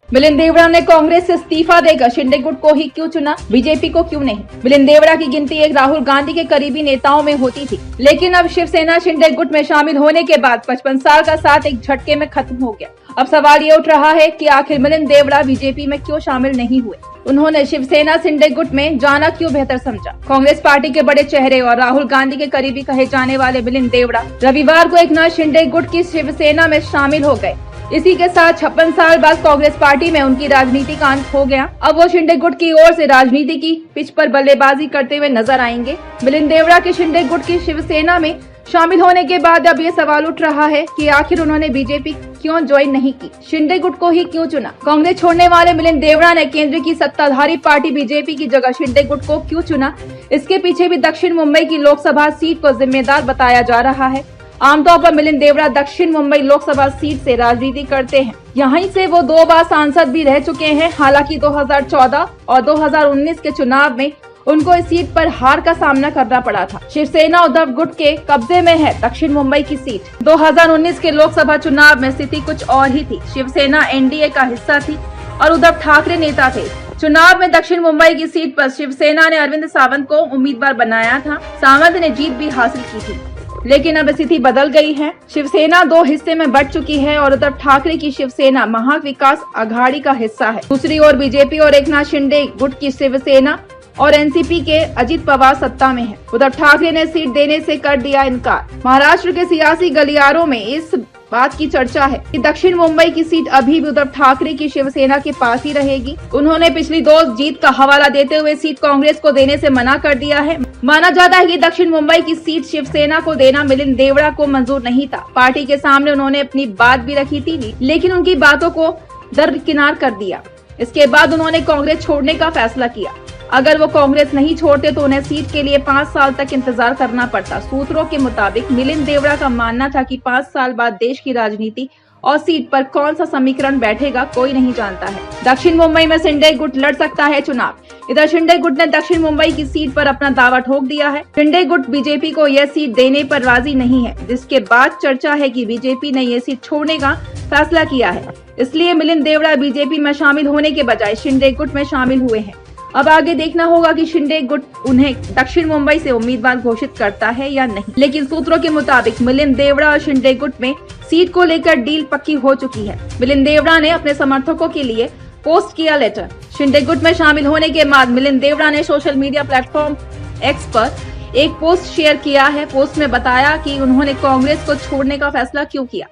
मिलिंद देवड़ा ने कांग्रेस से इस्तीफा देकर शिंदे गुट को ही क्यों चुना, बीजेपी को क्यों नहीं। मिलिंद देवड़ा की गिनती एक राहुल गांधी के करीबी नेताओं में होती थी, लेकिन अब शिवसेना शिंदे गुट में शामिल होने के बाद 55 साल का साथ एक झटके में खत्म हो गया। अब सवाल ये उठ रहा है कि आखिर मिलिंद देवड़ा बीजेपी में क्यों शामिल नहीं हुए। उन्होंने शिवसेना शिंदे गुट में जाना क्यों बेहतर समझा। कांग्रेस पार्टी के बड़े चेहरे और राहुल गांधी के करीबी कहे जाने वाले मिलिंद देवड़ा रविवार को एक नए शिंदे गुट की शिवसेना में शामिल हो गए। इसी के साथ 56 साल बाद कांग्रेस पार्टी में उनकी राजनीति का अंत हो गया। अब वो शिंदे गुट की ओर से राजनीति की पिच पर बल्लेबाजी करते हुए नजर आएंगे। मिलिंद देवड़ा के शिंदे गुट की शिवसेना में शामिल होने के बाद अब ये सवाल उठ रहा है कि आखिर उन्होंने बीजेपी क्यों ज्वाइन नहीं की, शिंदे गुट को ही क्यों चुना। कांग्रेस छोड़ने वाले मिलिंद देवड़ा ने केंद्र की सत्ताधारी पार्टी बीजेपी की जगह शिंदे गुट को क्यों चुना, इसके पीछे भी दक्षिण मुंबई की लोकसभा सीट को जिम्मेदार बताया जा रहा है। आमतौर पर मिलिंद देवड़ा दक्षिण मुंबई लोकसभा सीट से राजनीति करते हैं। यहीं से वो 2 बार सांसद भी रह चुके हैं। हालांकि 2014 और 2019 के चुनाव में उनको इस सीट पर हार का सामना करना पड़ा था। शिवसेना उद्धव गुट के कब्जे में है दक्षिण मुंबई की सीट। 2019 के लोकसभा चुनाव में स्थिति कुछ और ही थी। शिवसेना एनडीए का हिस्सा थी और उद्धव ठाकरे नेता थे। चुनाव में दक्षिण मुंबई की सीट पर शिवसेना ने अरविंद सावंत को उम्मीदवार बनाया था। सावंत ने जीत भी हासिल की थी, लेकिन अब स्थिति बदल गई है। शिवसेना 2 हिस्से में बंट चुकी है और उद्धव ठाकरे की शिवसेना महाविकास आघाड़ी का हिस्सा है। दूसरी ओर बीजेपी और एकनाथ शिंदे गुट की शिवसेना और एनसीपी के अजित पवार सत्ता में है। उद्धव ठाकरे ने सीट देने से कर दिया इनकार। महाराष्ट्र के सियासी गलियारों में इस बात की चर्चा है कि दक्षिण मुंबई की सीट अभी भी उद्धव ठाकरे की शिवसेना के पास ही रहेगी। उन्होंने पिछली 2 जीत का हवाला देते हुए सीट कांग्रेस को देने से मना कर दिया है। माना जाता है कि दक्षिण मुंबई की सीट शिवसेना को देना मिलिंद देवड़ा को मंजूर नहीं था। पार्टी के सामने उन्होंने अपनी बात भी रखी थी, लेकिन उनकी बातों को दरकिनार कर दिया। इसके बाद उन्होंने कांग्रेस छोड़ने का फैसला किया। अगर वो कांग्रेस नहीं छोड़ते तो उन्हें सीट के लिए 5 साल तक इंतजार करना पड़ता। सूत्रों के मुताबिक मिलिंद देवड़ा का मानना था कि 5 साल बाद देश की राजनीति और सीट पर कौन सा समीकरण बैठेगा कोई नहीं जानता है। दक्षिण मुंबई में शिंदे गुट लड़ सकता है चुनाव। इधर शिंदे गुट ने दक्षिण मुंबई की सीट पर अपना दावा ठोक दिया है। शिंदे गुट बीजेपी को यह सीट देने पर राजी नहीं है, जिसके बाद चर्चा है कि बीजेपी ने यह सीट छोड़ने का फैसला किया है। इसलिए मिलिंद देवड़ा बीजेपी में शामिल होने के बजाय शिंदे गुट में शामिल हुए हैं। अब आगे देखना होगा कि शिंदे गुट उन्हें दक्षिण मुंबई से उम्मीदवार घोषित करता है या नहीं। लेकिन सूत्रों के मुताबिक मिलिंद देवड़ा और शिंदे गुट में सीट को लेकर डील पक्की हो चुकी है। मिलिंद देवड़ा ने अपने समर्थकों के लिए पोस्ट किया लेटर। शिंदे गुट में शामिल होने के बाद मिलिंद देवड़ा ने सोशल मीडिया प्लेटफॉर्म एक्स पर एक पोस्ट शेयर किया है। पोस्ट में बताया कि उन्होंने कांग्रेस को छोड़ने का फैसला क्यों किया।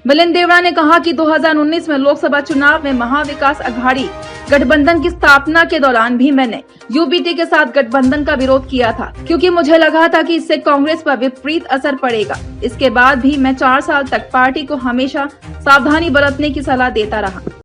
मिलिंद देवड़ा ने कहा कि 2019 में लोकसभा चुनाव में महाविकास आघाड़ी गठबंधन की स्थापना के दौरान भी मैंने यूपीटी के साथ गठबंधन का विरोध किया था, क्योंकि मुझे लगा था कि इससे कांग्रेस पर विपरीत असर पड़ेगा। इसके बाद भी मैं 4 साल तक पार्टी को हमेशा सावधानी बरतने की सलाह देता रहा।